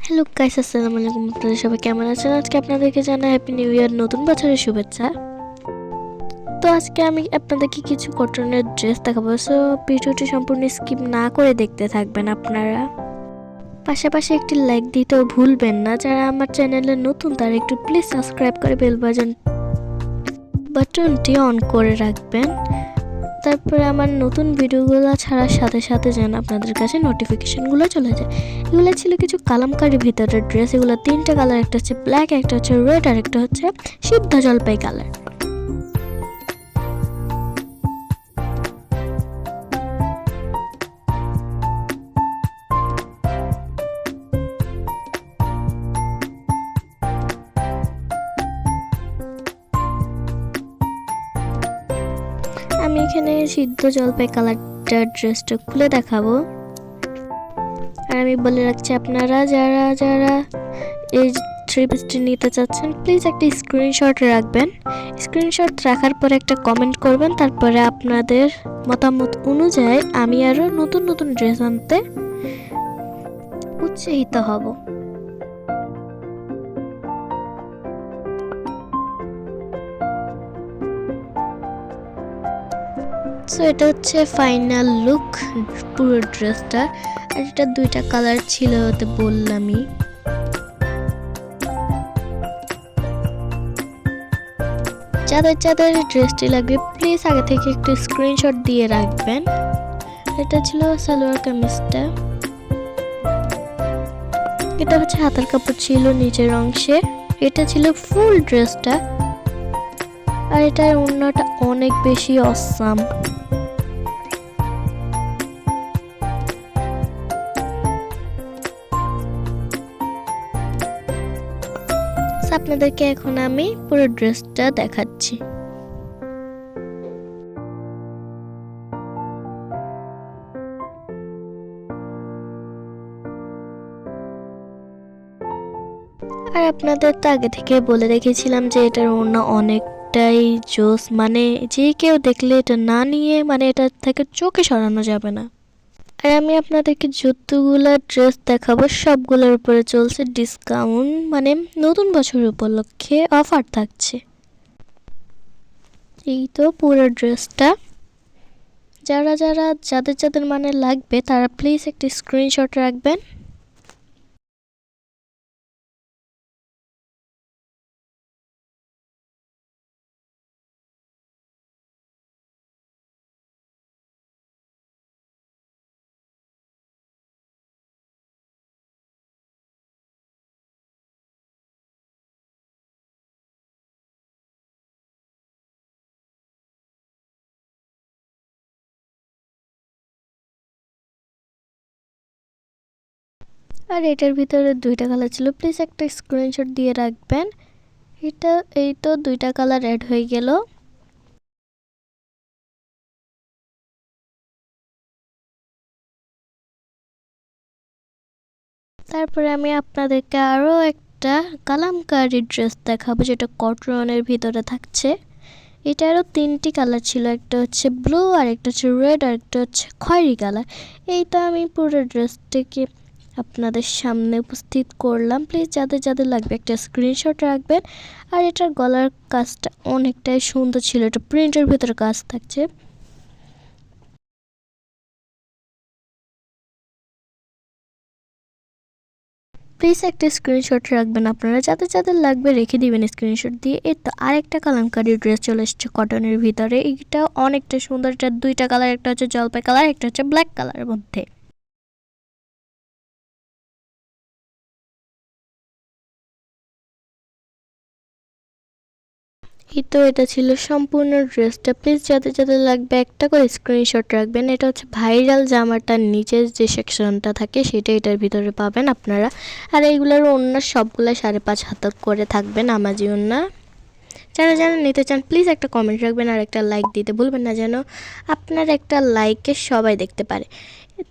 Hello guys, আসসালামু আলাইকুম। আপনারা সবাই কেমন আছেন? আজকে আপনাদেরকে জানাই হ্যাপি নিউ ইয়ার, নতুন বছরের শুভেচ্ছা। তো আজকে আমি আপনাদেরকে কিছু কটনের ড্রেস দেখাবো, সো ভিডিওটি সম্পূর্ণ স্কিপ না করে দেখতে থাকবেন আপনারা। পাশাপাশি একটি লাইক দিতেও ভুলবেন না। যারা আমার চ্যানেলে নতুন তারা একটু প্লিজ সাবস্ক্রাইব করে বেল বাটনটি অন করে রাখবেন। তারপরে আমার নতুন ভিডিওগুলো ছাড়ার সাথে সাথে যেন আপনাদের কাছে নোটিফিকেশনগুলো চলে যায়। এগুলো ছিল কিছু কালামকারী ভিতরের ড্রেস। এগুলো তিনটা কালার, একটা হচ্ছে ব্ল্যাক, একটা হচ্ছে রেড, আর একটা হচ্ছে সিদ্ধ জলপাই কালার। আমি এখানে সিদ্ধ জলপাই কালারটা ড্রেসটা খুলে দেখাবো। আর আমি বলে রাখছি, আপনারা যারা যারা এই থ্রি পিসটি নিতে চাচ্ছেন প্লিজ একটা স্ক্রিনশট রাখবেন। স্ক্রিনশট রাখার পরে একটা কমেন্ট করবেন, তারপরে আপনাদের মতামত অনুযায়ী আমি আরও নতুন নতুন ড্রেস আনতে উৎসাহিত হব। সো এটা হচ্ছে ফাইনাল লুক পুরো ড্রেসটা। আর এটা দুইটা কালার ছিল, ওতে বললামই। যাদের যাদের ড্রেসটি লাগবে প্লিজ আগে থেকে একটু স্ক্রিনশট দিয়ে রাখবেন। এটা ছিল সালোয়ার কামিজটা। এটা হচ্ছে হাতার কাপড় ছিল নিচের অংশে। এটা ছিল ফুল ড্রেসটা। আর এটার ওড়নাটা অনেক বেশি অসাম। আপনাদেরকে এখন আমি পুরো ড্রেসটা দেখাচ্ছি। আর আপনাদের তো আগে থেকে বলে রেখেছিলাম যে এটার ওড়না অনেকটাই জোস, মানে যে কেউ দেখলে এটা না নিয়ে মানে এটা থেকে চোখে সরানো যাবে না। আর আমি আপনাদেরকে যতগুলো ড্রেস দেখাবো সবগুলোর উপরে চলছে ডিসকাউন্ট, মানে নতুন বছর উপলক্ষে অফার থাকছে। এই তো পুরো ড্রেসটা। যারা যারা যাদের যাদের মানে লাগবে তারা প্লিজ একটা স্ক্রিনশট রাখবেন। আর এটার ভিতরে দুইটা কালার ছিল, প্লিজ একটা স্ক্রিনশট দিয়ে রাখবেন। এই তো দুইটা কালার অ্যাড হয়ে গেল। তারপরে আমি আপনাদেরকে আরও একটা কালামকারী ড্রেস দেখাবো, যেটা কটনের ভিতরে থাকছে। এটারও তিনটি কালার ছিল, একটা হচ্ছে ব্লু, আর একটা হচ্ছে রেড, আর একটা হচ্ছে খয়েরি কালার। এইটা আমি পুরো ড্রেসটিকে আপনাদের সামনে উপস্থিত করলাম। প্লিজ যাদের যাদের লাগবে একটা স্ক্রিনশট রাখবেন। আর এটার গলার কাজটা অনেকটাই সুন্দর ছিল, এটা প্রিন্টের ভিতরে কাজ থাকছে। প্লিজ একটা স্ক্রিনশট রাখবেন আপনারা, যাদের যাদের লাগবে রেখে দিবেন স্ক্রিনশট দিয়ে। এই তো আরেকটা কালামকারী ড্রেস চলে এসেছে কটনের ভিতরে। এইটা অনেকটা সুন্দর। এটা দুইটা কালার, একটা হচ্ছে জলপাই কালার, একটা হচ্ছে ব্ল্যাক কালারের মধ্যে। এই তো এটা ছিল সম্পূর্ণ ড্রেসটা। প্লিজ যাদের যাদের লাগবে একটা করে স্ক্রিনশট রাখবেন। এটা হচ্ছে ভাইরাল জামাটার নিচের যে সেকশনটা থাকে সেটা এটার ভিতরে পাবেন আপনারা। আর এইগুলোর ওড়না সবগুলো 5.5 হাত করে থাকবে, নামাজি ওড়না। যারা যারা নিতে চান প্লিজ একটা কমেন্ট রাখবেন আর একটা লাইক দিতে ভুলবেন না, যেন আপনার একটা লাইকে সবাই দেখতে পারে।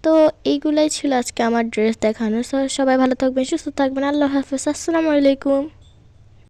তো এইগুলাই ছিল আজকে আমার ড্রেস দেখানো। সবাই ভালো থাকবেন, সুস্থ থাকবেন। আল্লাহ হাফেজ, আসসালামু আলাইকুম।